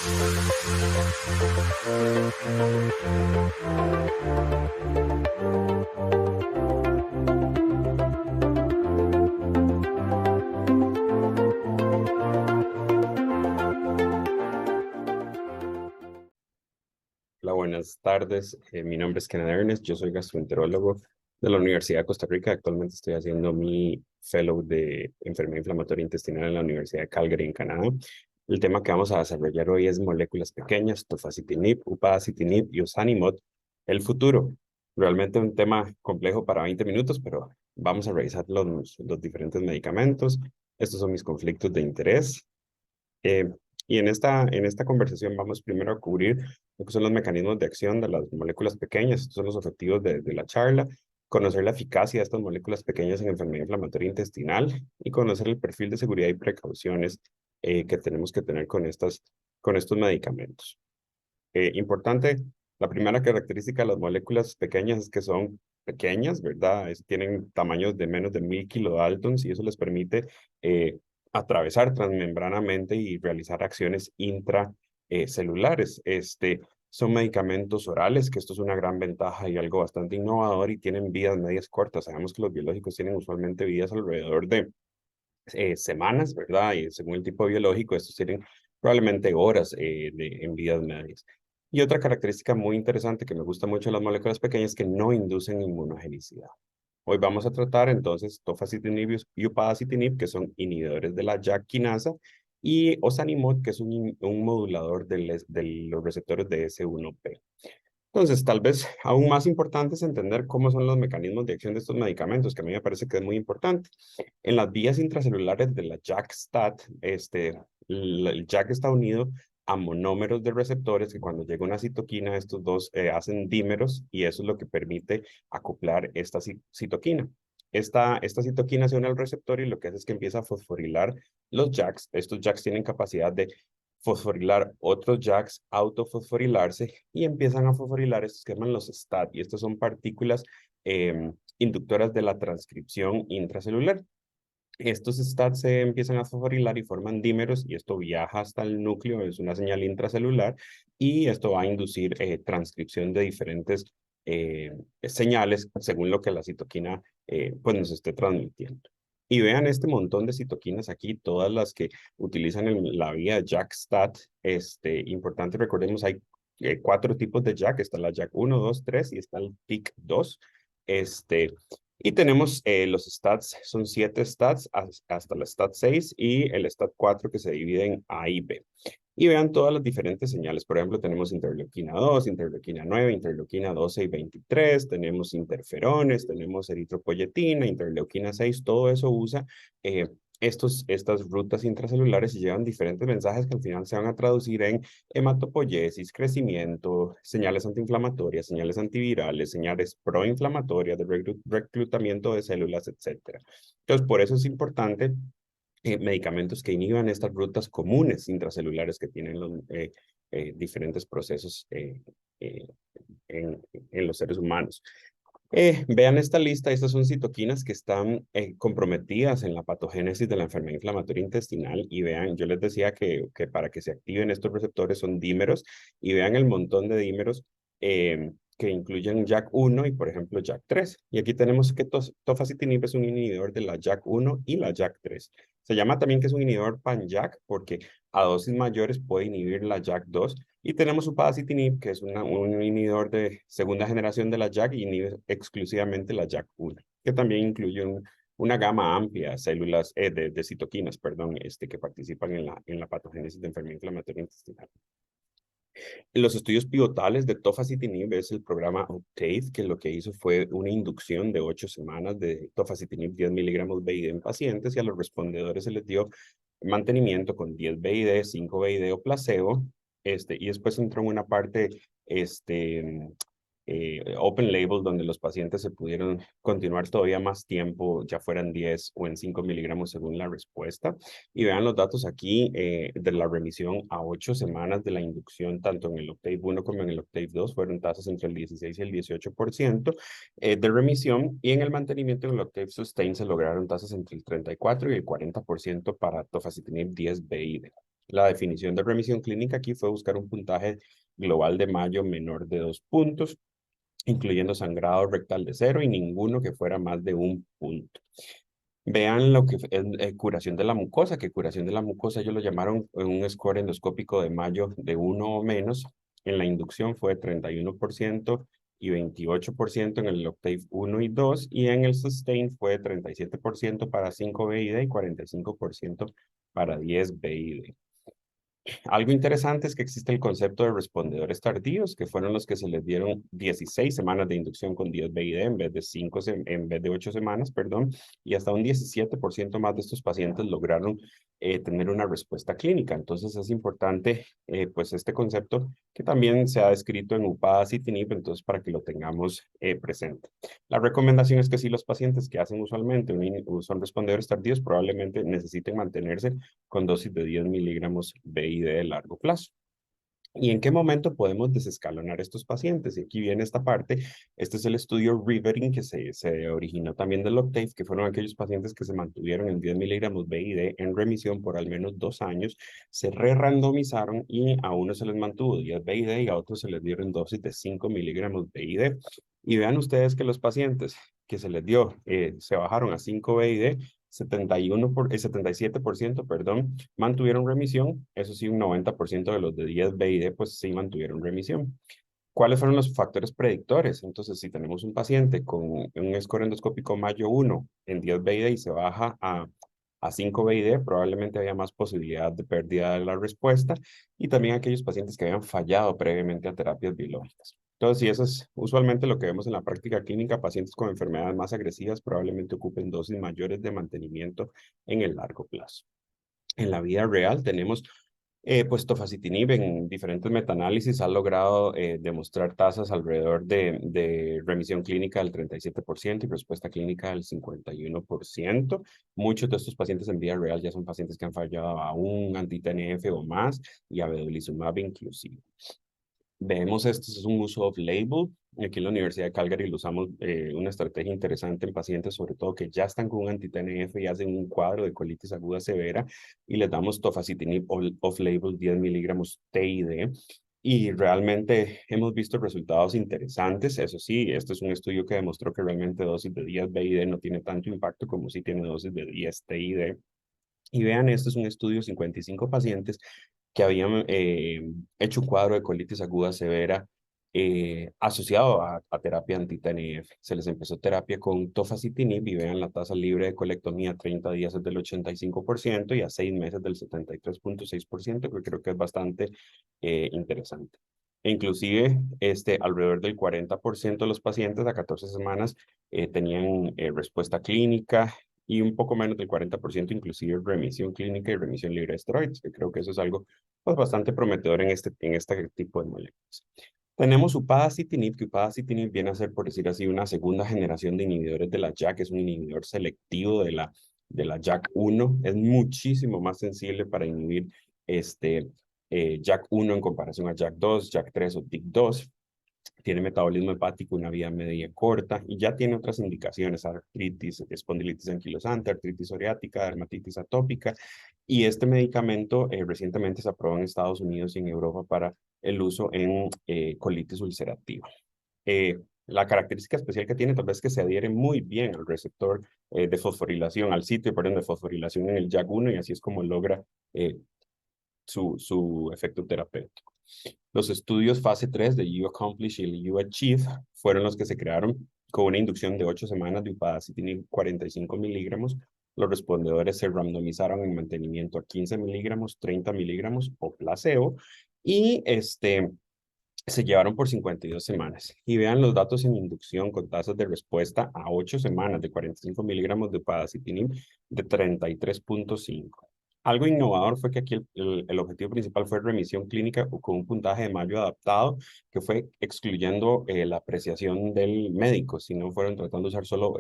Hola, buenas tardes. Mi nombre es Kenneth Ernest. Yo soy gastroenterólogo de la Universidad de Costa Rica. Actualmente estoy haciendo mi fellow de enfermedad inflamatoria intestinal en la Universidad de Calgary, en Canadá. El tema que vamos a desarrollar hoy es moléculas pequeñas, tofacitinib, upadacitinib y ozanimod, el futuro. Realmente un tema complejo para 20 minutos, pero vamos a revisar los diferentes medicamentos. Estos son mis conflictos de interés. Eh, y en esta conversación vamos primero a cubrir lo que son los mecanismos de acción de las moléculas pequeñas. Estos son los objetivos de la charla. Conocer la eficacia de estas moléculas pequeñas en enfermedad inflamatoria intestinal y conocer el perfil de seguridad y precauciones que tenemos que tener con estos medicamentos. Importante, la primera característica de las moléculas pequeñas es que son pequeñas, ¿verdad? Tienen tamaños de menos de 1000 kilodaltons y eso les permite atravesar transmembranamente y realizar acciones intracelulares. Son medicamentos orales, que esto es una gran ventaja y algo bastante innovador y tienen vidas medias cortas. Sabemos que los biológicos tienen usualmente vidas alrededor de semanas, ¿verdad? Y según el tipo biológico, estos tienen probablemente horas en vidas medias. Y otra característica muy interesante que me gusta mucho de las moléculas pequeñas es que no inducen inmunogenicidad. Hoy vamos a tratar entonces tofacitinib y upadacitinib, que son inhibidores de la JAK quinasa, y ozanimod, que es un modulador de los receptores de S1P. Entonces, tal vez aún más importante es entender cómo son los mecanismos de acción de estos medicamentos, que a mí me parece que es muy importante. En las vías intracelulares de la JAK-STAT, el JAK está unido a monómeros de receptores que cuando llega una citoquina, estos dos hacen dímeros y eso es lo que permite acoplar esta citoquina. Esta citoquina se une al receptor y lo que hace es que empieza a fosforilar los JAKs. Estos JAKs tienen capacidad de fosforilar otros JAKs, autofosforilarse y empiezan a fosforilar estos que llaman los STAT y estos son partículas inductoras de la transcripción intracelular. Estos STAT se empiezan a fosforilar y forman dímeros y esto viaja hasta el núcleo, es una señal intracelular y esto va a inducir transcripción de diferentes señales según lo que la citoquina pues nos esté transmitiendo. Y vean este montón de citoquinas aquí, todas las que utilizan la vía JAK-STAT. Importante, recordemos, hay 4 tipos de JAK, está la JAK1, 2, 3 y está el TYK2. Y tenemos los stats, son 7 stats hasta la stat 6 y el stat 4 que se divide en A y B. Y vean todas las diferentes señales. Por ejemplo, tenemos interleuquina 2, interleuquina 9, interleuquina 12 y 23, tenemos interferones, tenemos eritropoyetina, interleuquina 6, todo eso usa eh, estas rutas intracelulares y llevan diferentes mensajes que al final se van a traducir en hematopoiesis, crecimiento, señales antiinflamatorias, señales antivirales, señales proinflamatorias, de reclutamiento de células, etc. Entonces, por eso es importante medicamentos que inhiban estas rutas comunes intracelulares que tienen los diferentes procesos eh, en los seres humanos. Vean esta lista, estas son citoquinas que están comprometidas en la patogénesis de la enfermedad inflamatoria intestinal y vean, yo les decía que para que se activen estos receptores son dímeros y vean el montón de dímeros que incluyen JAK1 y por ejemplo JAK3. Y aquí tenemos que tofacitinib es un inhibidor de la JAK1 y la JAK3. Se llama también que es un inhibidor pan-JAK porque a dosis mayores puede inhibir la JAK2 y tenemos upadacitinib, que es un inhibidor de segunda generación de la JAK y inhibe exclusivamente la JAK1, que también incluye una gama amplia de células, de citoquinas, perdón, que participan en la patogénesis de enfermedad inflamatoria intestinal. En los estudios pivotales de tofacitinib es el programa OCTAVE, que lo que hizo fue una inducción de 8 semanas de tofacitinib 10 miligramos BID en pacientes y a los respondedores se les dio mantenimiento con 10 BID, 5 BID o placebo, y después entró en una parte open label donde los pacientes se pudieron continuar todavía más tiempo, ya fueran 10 o en 5 miligramos según la respuesta. Y vean los datos aquí de la remisión a 8 semanas de la inducción, tanto en el Octave 1 como en el Octave 2, fueron tasas entre el 16 y el 18% de remisión, y en el mantenimiento en el Octave Sustain se lograron tasas entre el 34 y el 40% para tofacitinib 10 BID. La definición de remisión clínica aquí fue buscar un puntaje global de Mayo menor de 2 puntos, incluyendo sangrado rectal de 0 y ninguno que fuera más de 1 punto. Vean lo que es curación de la mucosa, que curación de la mucosa ellos lo llamaron un score endoscópico de Mayo de 1 o menos. En la inducción fue 31% y 28% en el Octave 1 y 2, y en el Sustain fue 37% para 5 BID y 45% para 10 BID. Algo interesante es que existe el concepto de respondedores tardíos, que fueron los que se les dieron 16 semanas de inducción con 10 BID en vez de 8 semanas, perdón, y hasta un 17% más de estos pacientes lograron tener una respuesta clínica. Entonces es importante, pues, este concepto que también se ha descrito en upadacitinib, entonces para que lo tengamos presente. La recomendación es que si los pacientes que hacen usualmente son respondedores tardíos, probablemente necesiten mantenerse con dosis de 10 miligramos BID de largo plazo. ¿Y en qué momento podemos desescalonar estos pacientes? Y aquí viene esta parte. Este es el estudio Riveting que se originó también del Octave, que fueron aquellos pacientes que se mantuvieron en 10 miligramos BID en remisión por al menos 2 años, se re-randomizaron y a uno se les mantuvo 10 BID y a otros se les dieron dosis de 5 miligramos BID. Y vean ustedes que los pacientes que se les dio, se bajaron a 5 BID, 77%, perdón, mantuvieron remisión. Eso sí, un 90% de los de 10 BID, pues sí mantuvieron remisión. ¿Cuáles fueron los factores predictores? Entonces, si tenemos un paciente con un score endoscópico Mayo 1 en 10 BID y se baja a 5 BID, probablemente había más posibilidad de pérdida de la respuesta, y también aquellos pacientes que habían fallado previamente a terapias biológicas. Entonces, si eso es usualmente lo que vemos en la práctica clínica, pacientes con enfermedades más agresivas probablemente ocupen dosis mayores de mantenimiento en el largo plazo. En la vida real tenemos pues tofacitinib en diferentes metaanálisis ha logrado demostrar tasas alrededor de remisión clínica del 37% y respuesta clínica del 51%. Muchos de estos pacientes en vida real ya son pacientes que han fallado a un anti-TNF o más y a vedolizumab inclusive. Vemos esto es un uso off-label. Aquí en la Universidad de Calgary lo usamos una estrategia interesante en pacientes, sobre todo que ya están con un anti-TNF y hacen un cuadro de colitis aguda severa y les damos tofacitinib off-label 10 miligramos TID. Y realmente hemos visto resultados interesantes. Eso sí, este es un estudio que demostró que realmente dosis de 10 BID no tiene tanto impacto como si tiene dosis de 10 TID. Y vean, este es un estudio de 55 pacientes que habían hecho un cuadro de colitis aguda severa asociado a terapia anti-TNF. Se les empezó terapia con tofacitinib y vean la tasa libre de colectomía a 30 días es del 85% y a 6 meses del 73.6%, que creo que es bastante interesante. E inclusive, alrededor del 40% de los pacientes a 14 semanas tenían respuesta clínica, y un poco menos del 40% inclusive remisión clínica y remisión libre de esteroides, que creo que eso es algo pues, bastante prometedor en este tipo de moléculas. Tenemos upadacitinib, que upadacitinib viene a ser, por decir así, una segunda generación de inhibidores de la JAK, es un inhibidor selectivo de la JAK1, es muchísimo más sensible para inhibir JAK1 en comparación a JAK2, JAK3 o TYK2. Tiene metabolismo hepático, una vía media corta y ya tiene otras indicaciones, artritis, espondilitis anquilosante, artritis psoriática, dermatitis atópica. Y este medicamento recientemente se aprobó en Estados Unidos y en Europa para el uso en colitis ulcerativa. La característica especial que tiene tal vez es que se adhiere muy bien al receptor de fosforilación, al sitio, perdón, de fosforilación en el JAK1 y así es como logra su efecto terapéutico. Los estudios fase 3 de U-Accomplish y el U-Achieve fueron los que se crearon con una inducción de 8 semanas de upadacitinib 45 miligramos. Los respondedores se randomizaron en mantenimiento a 15 miligramos, 30 miligramos o placebo y se llevaron por 52 semanas. Y vean los datos en inducción con tasas de respuesta a 8 semanas de 45 miligramos de upadacitinib de 33.5. Algo innovador fue que aquí el objetivo principal fue remisión clínica con un puntaje de Mayo adaptado, que fue excluyendo la apreciación del médico, si no fueron tratando de usar solo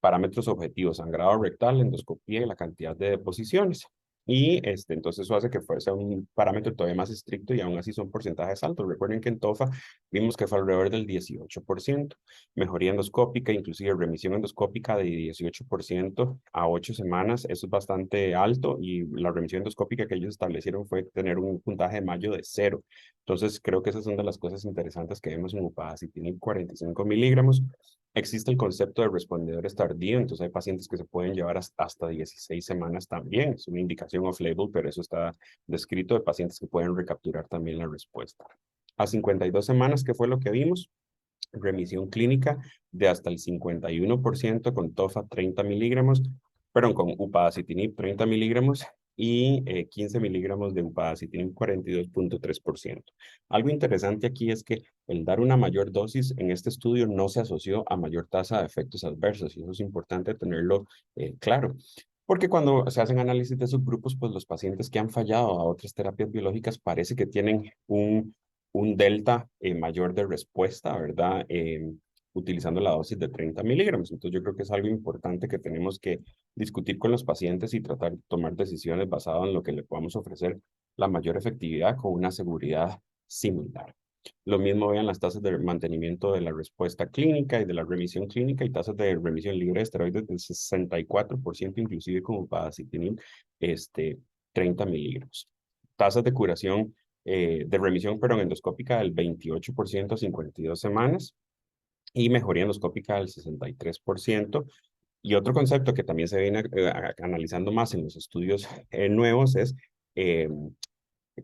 parámetros objetivos, sangrado rectal, endoscopía y la cantidad de deposiciones. Y entonces eso hace que fuese un parámetro todavía más estricto y aún así son porcentajes altos. Recuerden que en TOFA vimos que fue alrededor del 18%, mejoría endoscópica, inclusive remisión endoscópica de 18% a 8 semanas. Eso es bastante alto y la remisión endoscópica que ellos establecieron fue tener un puntaje de Mayo de 0. Entonces creo que esas son de las cosas interesantes que vemos en upadacitinib 45 miligramos. Existe el concepto de respondedores tardíos, entonces hay pacientes que se pueden llevar hasta 16 semanas también. Es una indicación off-label, pero eso está descrito de pacientes que pueden recapturar también la respuesta. A 52 semanas, ¿qué fue lo que vimos? Remisión clínica de hasta el 51% con TOFA 30 miligramos, perdón, con upadacitinib 30 miligramos y 15 miligramos de upadacitinib 42.3%. Algo interesante aquí es que el dar una mayor dosis en este estudio no se asoció a mayor tasa de efectos adversos y eso es importante tenerlo claro. Porque cuando se hacen análisis de subgrupos, pues los pacientes que han fallado a otras terapias biológicas parece que tienen un delta mayor de respuesta, ¿verdad? Utilizando la dosis de 30 miligramos. Entonces yo creo que es algo importante que tenemos que discutir con los pacientes y tratar de tomar decisiones basadas en lo que le podamos ofrecer la mayor efectividad con una seguridad similar. Lo mismo vean las tasas de mantenimiento de la respuesta clínica y de la remisión clínica y tasas de remisión libre de esteroides del 64%, inclusive como upadacitinib, 30 miligramos. Tasas de curación, de remisión, pero endoscópica del 28% a 52 semanas y mejoría endoscópica del 63%. Y otro concepto que también se viene analizando más en los estudios nuevos es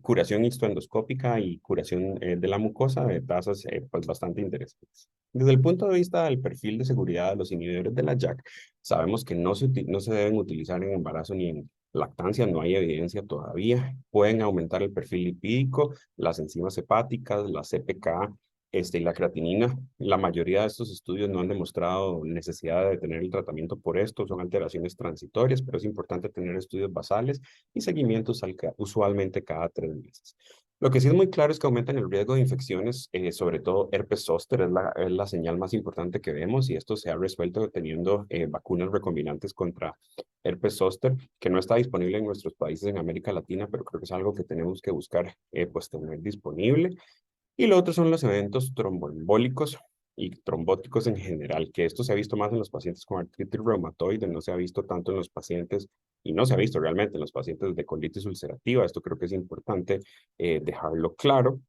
curación histoendoscópica y curación de la mucosa de tasas pues bastante interesantes. Desde el punto de vista del perfil de seguridad de los inhibidores de la JAK, sabemos que no se deben utilizar en embarazo ni en lactancia, no hay evidencia todavía. Pueden aumentar el perfil lipídico, las enzimas hepáticas, la CPK, y la creatinina. La mayoría de estos estudios no han demostrado necesidad de tener el tratamiento por esto, son alteraciones transitorias, pero es importante tener estudios basales y seguimientos usualmente cada 3 meses. Lo que sí es muy claro es que aumentan el riesgo de infecciones, sobre todo herpes zóster es la señal más importante que vemos y esto se ha resuelto teniendo vacunas recombinantes contra herpes zóster, que no está disponible en nuestros países en América Latina, pero creo que es algo que tenemos que buscar pues tener disponible. Y lo otro son los eventos tromboembólicos y trombóticos en general, que esto se ha visto más en los pacientes con artritis reumatoide, no se ha visto tanto en los pacientes, y no se ha visto realmente en los pacientes de colitis ulcerativa. Esto creo que es importante dejarlo claro.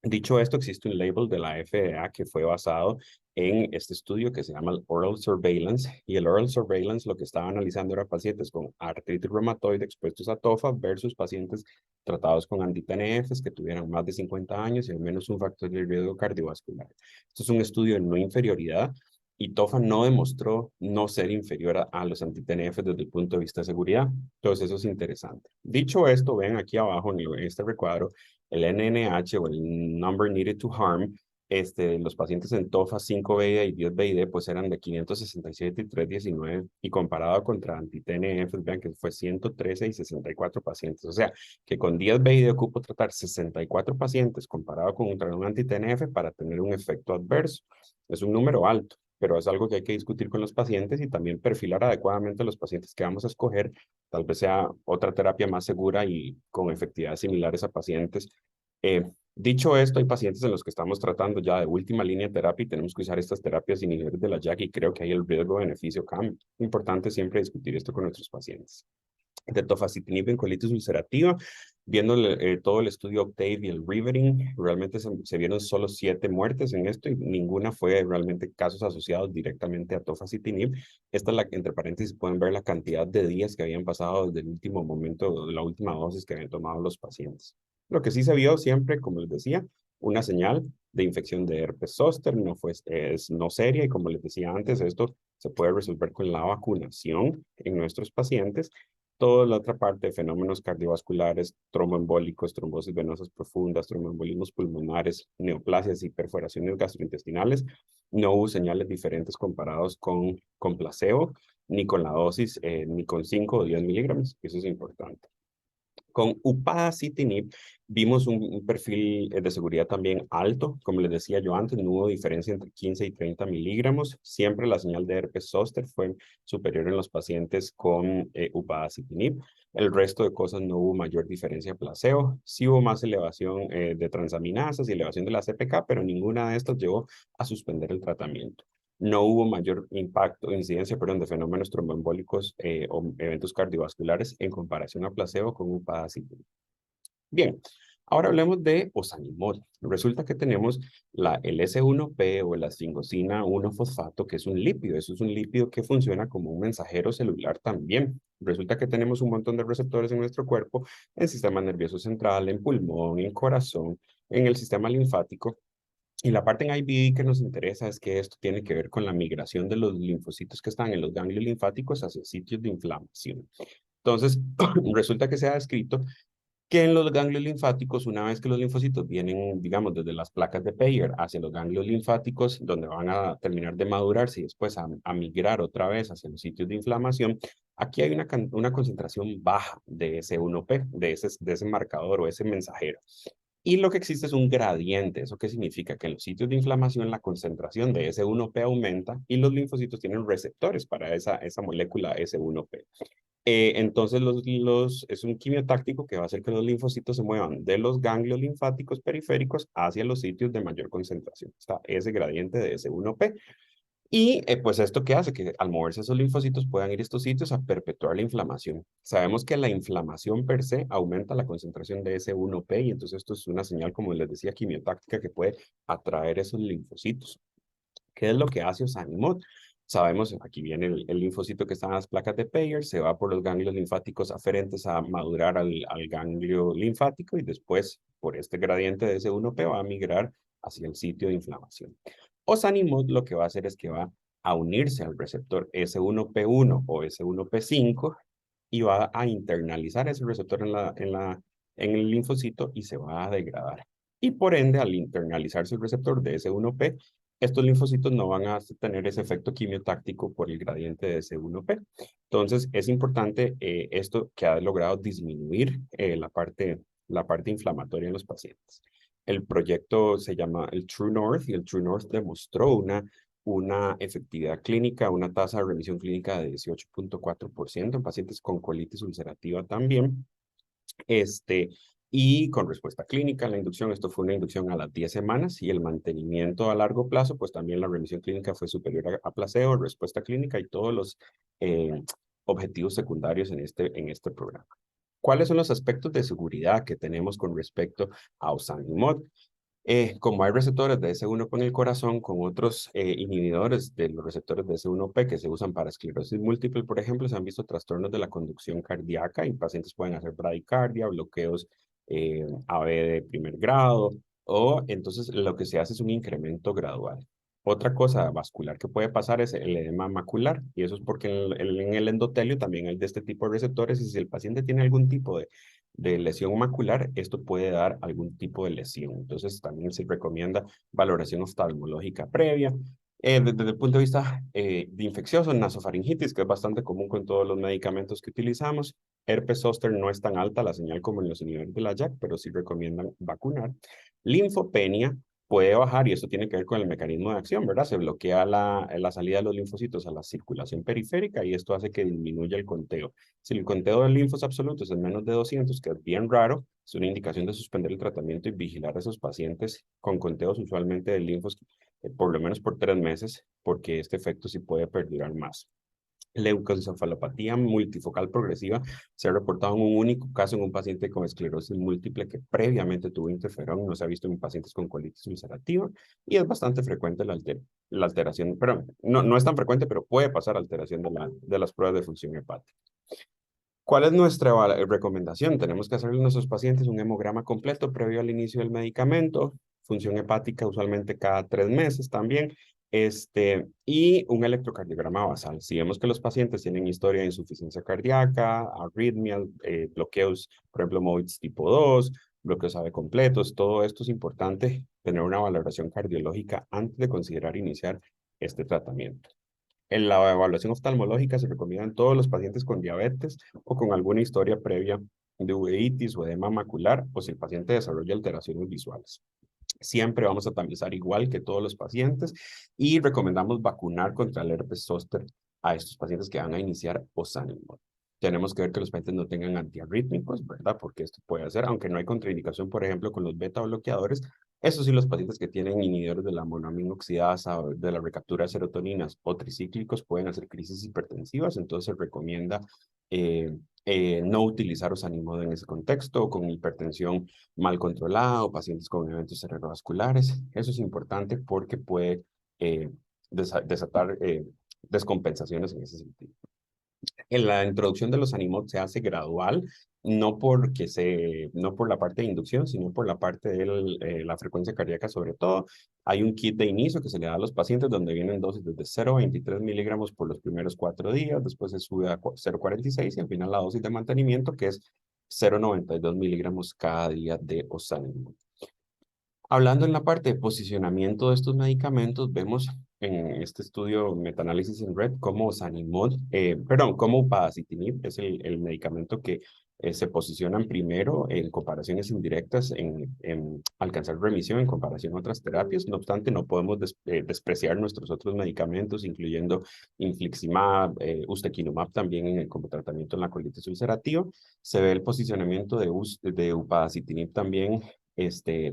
Dicho esto, existe un label de la FDA que fue basado en este estudio que se llama el Oral Surveillance. Y el Oral Surveillance lo que estaba analizando era pacientes con artritis reumatoide expuestos a TOFA versus pacientes tratados con anti-TNFs que tuvieran más de 50 años y al menos un factor de riesgo cardiovascular. Esto es un estudio de no inferioridad y TOFA no demostró no ser inferior a los anti-TNFs desde el punto de vista de seguridad. Entonces eso es interesante. Dicho esto, ven aquí abajo en este recuadro el NNH o el Number Needed to Harm, los pacientes en TOFA 5-BID y 10-BID pues eran de 567 y 319 y comparado contra anti-TNF, vean que fue 113 y 64 pacientes. O sea, que con 10-BID ocupo tratar 64 pacientes comparado con un anti-TNF para tener un efecto adverso. Es un número alto, pero es algo que hay que discutir con los pacientes y también perfilar adecuadamente a los pacientes que vamos a escoger. Tal vez sea otra terapia más segura y con efectividades similares a pacientes. Dicho esto, hay pacientes en los que estamos tratando ya de última línea de terapia y tenemos que usar estas terapias inhibidores de la JAK y creo que ahí el riesgo-beneficio cambia. Importante siempre discutir esto con nuestros pacientes. De tofacitinib en colitis ulcerativa, viendo todo el estudio Octave y el Riveting, realmente se vieron solo 7 muertes en esto y ninguna fue realmente casos asociados directamente a tofacitinib. Esta es la, entre paréntesis, pueden ver la cantidad de días que habían pasado desde el último momento, de la última dosis que habían tomado los pacientes. Lo que sí se vio siempre, como les decía, una señal de infección de herpes zóster, es no seria y como les decía antes, esto se puede resolver con la vacunación en nuestros pacientes. Toda la otra parte de fenómenos cardiovasculares, tromboembólicos, trombosis venosas profundas, tromboembolismos pulmonares, neoplasias y perforaciones gastrointestinales, no hubo señales diferentes comparados con placebo, ni con la dosis, ni con 5 o 10 miligramos. Eso es importante. Con upadacitinib vimos un perfil de seguridad también alto. Como les decía yo antes, no hubo diferencia entre 15 y 30 miligramos. Siempre la señal de herpes zóster fue superior en los pacientes con upadacitinib. El resto de cosas no hubo mayor diferencia placebo. Sí hubo más elevación de transaminasas y elevación de la CPK, pero ninguna de estas llevó a suspender el tratamiento. No hubo mayor impacto, incidencia, perdón, de fenómenos tromboembólicos o eventos cardiovasculares en comparación a placebo con upadacitinib. Bien, ahora hablemos de ozanimod. Resulta que tenemos el S1P o la esfingosina 1-fosfato, que es un lípido. Eso es un lípido que funciona como un mensajero celular también. Resulta que tenemos un montón de receptores en nuestro cuerpo, en el sistema nervioso central, en pulmón, en corazón, en el sistema linfático. Y la parte en IBD que nos interesa es que esto tiene que ver con la migración de los linfocitos que están en los ganglios linfáticos hacia sitios de inflamación. Entonces, resulta que se ha descrito que en los ganglios linfáticos, una vez que los linfocitos vienen, digamos, desde las placas de Peyer hacia los ganglios linfáticos, donde van a terminar de madurarse y después a migrar otra vez hacia los sitios de inflamación, aquí hay una concentración baja de ese 1P, de ese marcador o ese mensajero. Y lo que existe es un gradiente. ¿Eso qué significa? Que en los sitios de inflamación la concentración de S1P aumenta y los linfocitos tienen receptores para esa molécula S1P. Entonces, es un quimiotáctico que va a hacer que los linfocitos se muevan de los ganglios linfáticos periféricos hacia los sitios de mayor concentración. Está ese gradiente de S1P. Y pues esto qué hace que al moverse esos linfocitos puedan ir a estos sitios a perpetuar la inflamación. Sabemos que la inflamación per se aumenta la concentración de S1P y entonces esto es una señal, como les decía, quimiotáctica que puede atraer esos linfocitos. ¿Qué es lo que hace ozanimod? Sabemos, aquí viene el linfocito que está en las placas de Peyer, se va por los ganglios linfáticos aferentes a madurar al ganglio linfático y después, por este gradiente de S1P, va a migrar hacia el sitio de inflamación. Ozanimod lo que va a hacer es que va a unirse al receptor S1P1 o S1P5 y va a internalizar ese receptor en el linfocito y se va a degradar. Y por ende, al internalizarse el receptor de S1P, estos linfocitos no van a tener ese efecto quimiotáctico por el gradiente de S1P. Entonces, es importante esto que ha logrado disminuir la parte inflamatoria en los pacientes. El proyecto se llama el True North y el True North demostró una efectividad clínica, una tasa de remisión clínica de 18.4% en pacientes con colitis ulcerativa también. Y con respuesta clínica, la inducción, esto fue una inducción a las 10 semanas y el mantenimiento a largo plazo, pues también la remisión clínica fue superior a placebo, respuesta clínica y todos los objetivos secundarios en este programa. ¿Cuáles son los aspectos de seguridad que tenemos con respecto a ozanimod? Como hay receptores de S1 con el corazón, con otros inhibidores de los receptores de S1P que se usan para esclerosis múltiple, por ejemplo, se han visto trastornos de la conducción cardíaca y pacientes pueden hacer bradicardia, bloqueos AB de primer grado, o entonces lo que se hace es un incremento gradual. Otra cosa vascular que puede pasar es el edema macular, y eso es porque en el endotelio también hay de este tipo de receptores, y si el paciente tiene algún tipo de lesión macular, esto puede dar algún tipo de lesión. Entonces, también se recomienda valoración oftalmológica previa. Desde el punto de vista de infeccioso, nasofaringitis, que es bastante común con todos los medicamentos que utilizamos. Herpes zóster no es tan alta la señal como en los inhibidores de la JAK, pero sí recomiendan vacunar. Linfopenia puede bajar y esto tiene que ver con el mecanismo de acción, ¿verdad? Se bloquea la salida de los linfocitos a la circulación periférica y esto hace que disminuya el conteo. Si el conteo de linfos absolutos es menos de 200, que es bien raro, es una indicación de suspender el tratamiento y vigilar a esos pacientes con conteos usualmente de linfos por lo menos por 3 meses, porque este efecto sí puede perdurar más. Leucoencefalopatía multifocal progresiva se ha reportado en un único caso en un paciente con esclerosis múltiple que previamente tuvo interferón, no se ha visto en pacientes con colitis ulcerativa y es bastante frecuente la alteración, pero no es tan frecuente, pero puede pasar alteración de las pruebas de función hepática. ¿Cuál es nuestra recomendación? Tenemos que hacerle a nuestros pacientes un hemograma completo previo al inicio del medicamento, función hepática usualmente cada 3 meses también, y un electrocardiograma basal. Si vemos que los pacientes tienen historia de insuficiencia cardíaca, arritmia, bloqueos, por ejemplo, MOIDS tipo 2, bloqueos AV completos, todo esto es importante tener una valoración cardiológica antes de considerar iniciar este tratamiento. En la evaluación oftalmológica se recomiendan todos los pacientes con diabetes o con alguna historia previa de uveitis o edema macular o si el paciente desarrolla alteraciones visuales. Siempre vamos a tamizar igual que todos los pacientes y recomendamos vacunar contra el herpes zóster a estos pacientes que van a iniciar ozanimod. Tenemos que ver que los pacientes no tengan antiarrítmicos, ¿verdad? Porque esto puede hacer, aunque no hay contraindicación, por ejemplo, con los beta bloqueadores, eso sí, los pacientes que tienen inhibidores de la monoamina oxidasa, o de la recaptura de serotoninas o tricíclicos pueden hacer crisis hipertensivas, entonces se recomienda no utilizar osanimod en ese contexto, con hipertensión mal controlada o pacientes con eventos cerebrovasculares. Eso es importante porque puede desatar descompensaciones en ese sentido. En la introducción de los animos se hace gradual, no por la parte de inducción, sino por la parte de la frecuencia cardíaca sobre todo. Hay un kit de inicio que se le da a los pacientes donde vienen dosis desde 0,23 miligramos por los primeros 4 días, después se sube a 0,46 y al final la dosis de mantenimiento que es 0,92 miligramos cada día de osanimod. Hablando en la parte de posicionamiento de estos medicamentos, vemos en este estudio metaanálisis en red cómo cómo upadacitinib es el medicamento que se posicionan primero en comparaciones indirectas en alcanzar remisión en comparación a otras terapias. No obstante, no podemos despreciar nuestros otros medicamentos, incluyendo infliximab, ustekinumab también como tratamiento en la colitis ulcerativa. Se ve el posicionamiento de upadacitinib también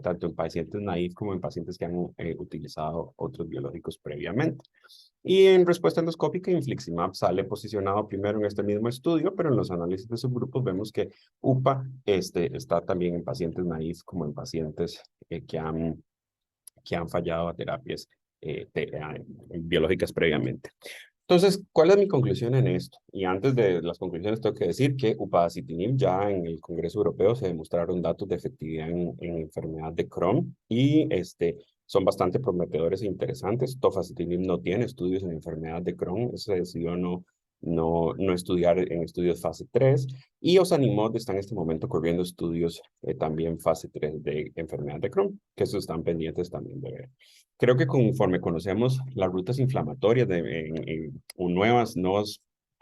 tanto en pacientes naïf como en pacientes que han utilizado otros biológicos previamente. Y en respuesta endoscópica, infliximab sale posicionado primero en este mismo estudio, pero en los análisis de subgrupos vemos que UPA está también en pacientes naïf como en pacientes que han fallado a terapias biológicas previamente. Entonces, ¿cuál es mi conclusión en esto? Y antes de las conclusiones, tengo que decir que upadacitinib ya en el Congreso Europeo se demostraron datos de efectividad en enfermedad de Crohn y son bastante prometedores e interesantes. Tofacitinib no tiene estudios en enfermedad de Crohn, se decidió no estudiar en estudios fase 3 y osanimod está en este momento corriendo estudios también fase 3 de enfermedad de Crohn, que esos están pendientes también de ver. Creo que conforme conocemos las rutas inflamatorias o nuevas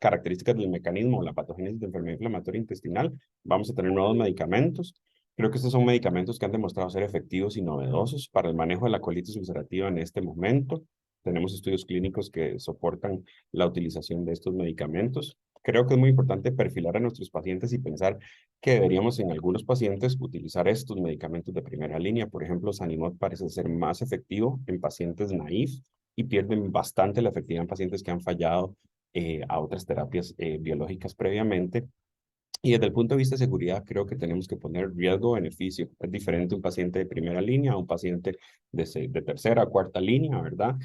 características del mecanismo o la patogénesis de enfermedad inflamatoria intestinal, vamos a tener nuevos medicamentos. Creo que estos son medicamentos que han demostrado ser efectivos y novedosos para el manejo de la colitis ulcerativa en este momento. Tenemos estudios clínicos que soportan la utilización de estos medicamentos. Creo que es muy importante perfilar a nuestros pacientes y pensar que deberíamos en algunos pacientes utilizar estos medicamentos de primera línea. Por ejemplo, Sanimod parece ser más efectivo en pacientes naïf y pierden bastante la efectividad en pacientes que han fallado a otras terapias biológicas previamente. Y desde el punto de vista de seguridad, creo que tenemos que poner riesgo-beneficio. Es diferente un paciente de primera línea a un paciente de tercera o cuarta línea, ¿verdad?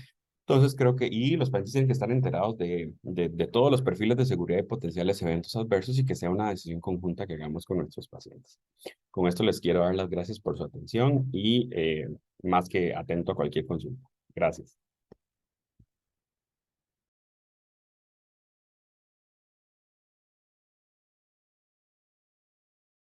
Entonces creo que, y los pacientes tienen que estar enterados de todos los perfiles de seguridad y potenciales eventos adversos y que sea una decisión conjunta que hagamos con nuestros pacientes. Con esto les quiero dar las gracias por su atención y más que atento a cualquier consulta. Gracias.